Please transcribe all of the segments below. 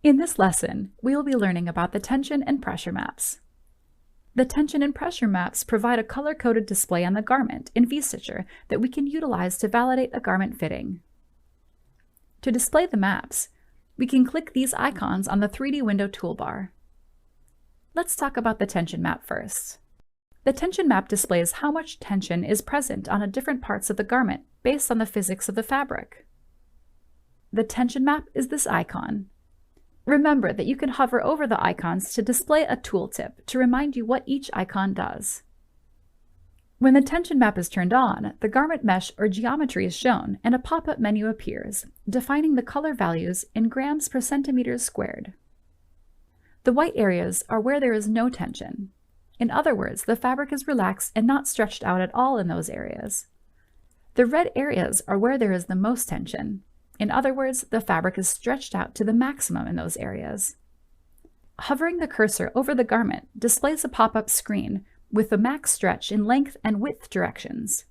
In this lesson, we will be learning about the tension and pressure maps. The tension and pressure maps provide a color-coded display on the garment in V-Stitcher that we can utilize to validate a garment fitting. To display the maps, we can click these icons on the 3D window toolbar. Let's talk about the tension map first. The tension map displays how much tension is present on different parts of the garment based on the physics of the fabric. The tension map is this icon. Remember that you can hover over the icons to display a tooltip to remind you what each icon does. When the tension map is turned on, the garment mesh or geometry is shown and a pop-up menu appears, defining the color values in grams per centimeters squared. The white areas are where there is no tension. In other words, the fabric is relaxed and not stretched out at all in those areas. The red areas are where there is the most tension. In other words, the fabric is stretched out to the maximum in those areas. Hovering the cursor over the garment displays a pop-up screen with the max stretch in length and width directions.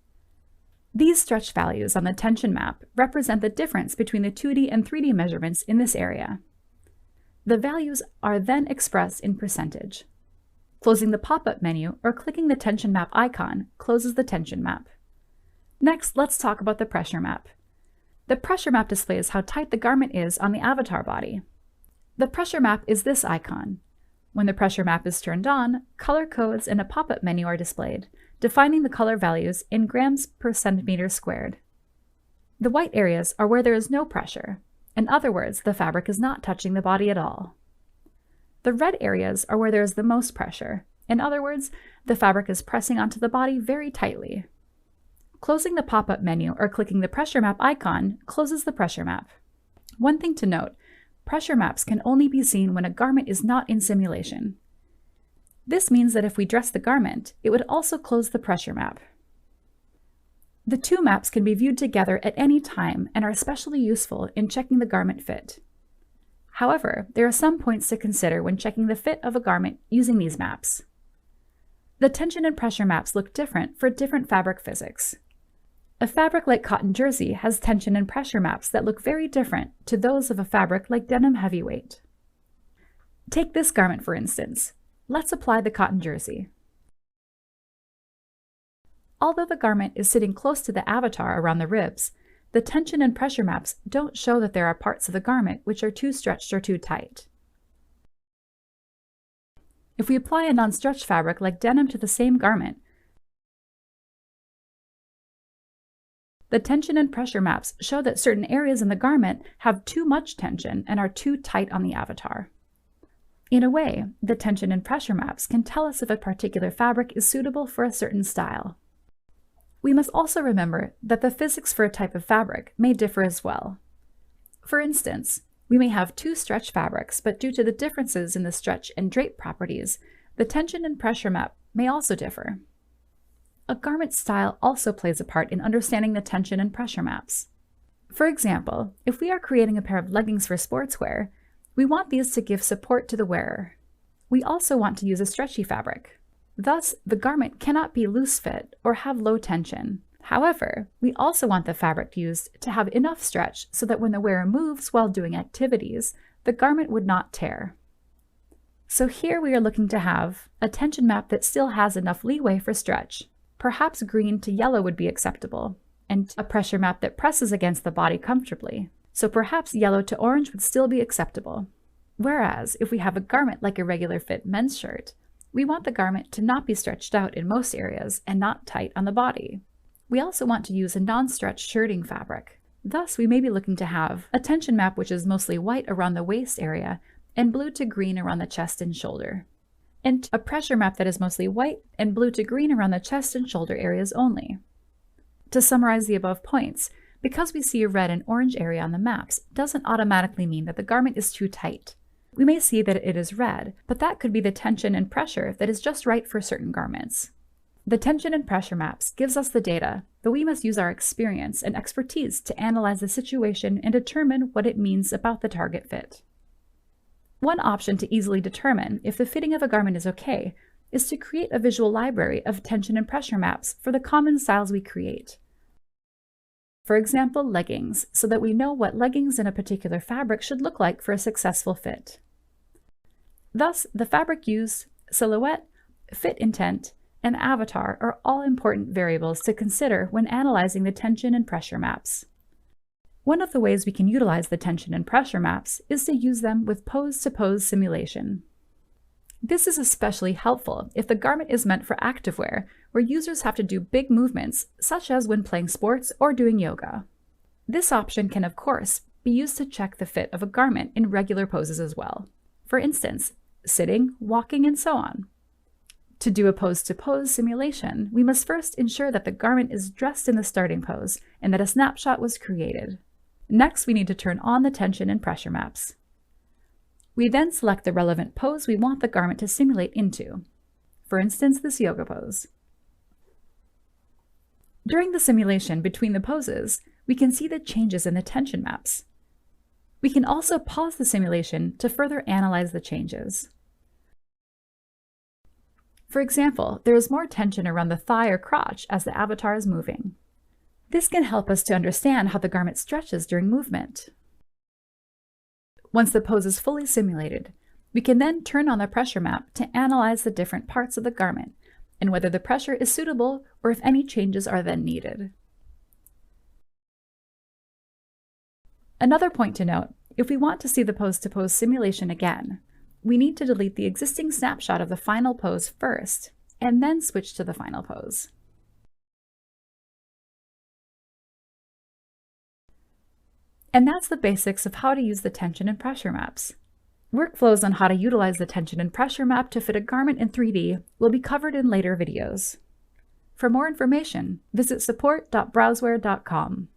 These stretch values on the tension map represent the difference between the 2D and 3D measurements in this area. The values are then expressed in percentage. Closing the pop-up menu or clicking the tension map icon closes the tension map. Next, let's talk about the pressure map. The pressure map displays how tight the garment is on the avatar body. The pressure map is this icon. When the pressure map is turned on, color codes and a pop-up menu are displayed, defining the color values in grams per centimeter squared. The white areas are where there is no pressure. In other words, the fabric is not touching the body at all. The red areas are where there is the most pressure. In other words, the fabric is pressing onto the body very tightly. Closing the pop-up menu or clicking the pressure map icon closes the pressure map. One thing to note, pressure maps can only be seen when a garment is not in simulation. This means that if we dress the garment, it would also close the pressure map. The two maps can be viewed together at any time and are especially useful in checking the garment fit. However, there are some points to consider when checking the fit of a garment using these maps. The tension and pressure maps look different for different fabric physics. A fabric like cotton jersey has tension and pressure maps that look very different to those of a fabric like denim heavyweight. Take this garment for instance. Let's apply the cotton jersey. Although the garment is sitting close to the avatar around the ribs, the tension and pressure maps don't show that there are parts of the garment which are too stretched or too tight. If we apply a non-stretch fabric like denim to the same garment, the tension and pressure maps show that certain areas in the garment have too much tension and are too tight on the avatar. In a way, the tension and pressure maps can tell us if a particular fabric is suitable for a certain style. We must also remember that the physics for a type of fabric may differ as well. For instance, we may have two stretch fabrics, but due to the differences in the stretch and drape properties, the tension and pressure map may also differ. A garment style also plays a part in understanding the tension and pressure maps. For example, if we are creating a pair of leggings for sportswear, we want these to give support to the wearer. We also want to use a stretchy fabric. Thus, the garment cannot be loose fit or have low tension. However, we also want the fabric used to have enough stretch so that when the wearer moves while doing activities, the garment would not tear. So here we are looking to have a tension map that still has enough leeway for stretch. Perhaps green to yellow would be acceptable, and a pressure map that presses against the body comfortably. So perhaps yellow to orange would still be acceptable. Whereas, if we have a garment like a regular fit men's shirt, we want the garment to not be stretched out in most areas and not tight on the body. We also want to use a non-stretch shirting fabric. Thus, we may be looking to have a tension map which is mostly white around the waist area and blue to green around the chest and shoulder. And a pressure map that is mostly white and blue to green around the chest and shoulder areas only. To summarize the above points, because we see a red and orange area on the maps doesn't automatically mean that the garment is too tight. We may see that it is red, but that could be the tension and pressure that is just right for certain garments. The tension and pressure maps gives us the data, but we must use our experience and expertise to analyze the situation and determine what it means about the target fit. One option to easily determine if the fitting of a garment is okay is to create a visual library of tension and pressure maps for the common styles we create. For example, leggings, so that we know what leggings in a particular fabric should look like for a successful fit. Thus, the fabric used, silhouette, fit intent, and avatar are all important variables to consider when analyzing the tension and pressure maps. One of the ways we can utilize the tension and pressure maps is to use them with pose-to-pose simulation. This is especially helpful if the garment is meant for activewear, where users have to do big movements, such as when playing sports or doing yoga. This option can, of course, be used to check the fit of a garment in regular poses as well. For instance, sitting, walking, and so on. To do a pose-to-pose simulation, we must first ensure that the garment is dressed in the starting pose and that a snapshot was created. Next, we need to turn on the tension and pressure maps. We then select the relevant pose we want the garment to simulate into. For instance, this yoga pose. During the simulation between the poses, we can see the changes in the tension maps. We can also pause the simulation to further analyze the changes. For example, there is more tension around the thigh or crotch as the avatar is moving. This can help us to understand how the garment stretches during movement. Once the pose is fully simulated, we can then turn on the pressure map to analyze the different parts of the garment and whether the pressure is suitable or if any changes are then needed. Another point to note, if we want to see the pose-to-pose simulation again, we need to delete the existing snapshot of the final pose first, and then switch to the final pose. And that's the basics of how to use the tension and pressure maps. Workflows on how to utilize the tension and pressure map to fit a garment in 3D will be covered in later videos. For more information, visit support.browseware.com.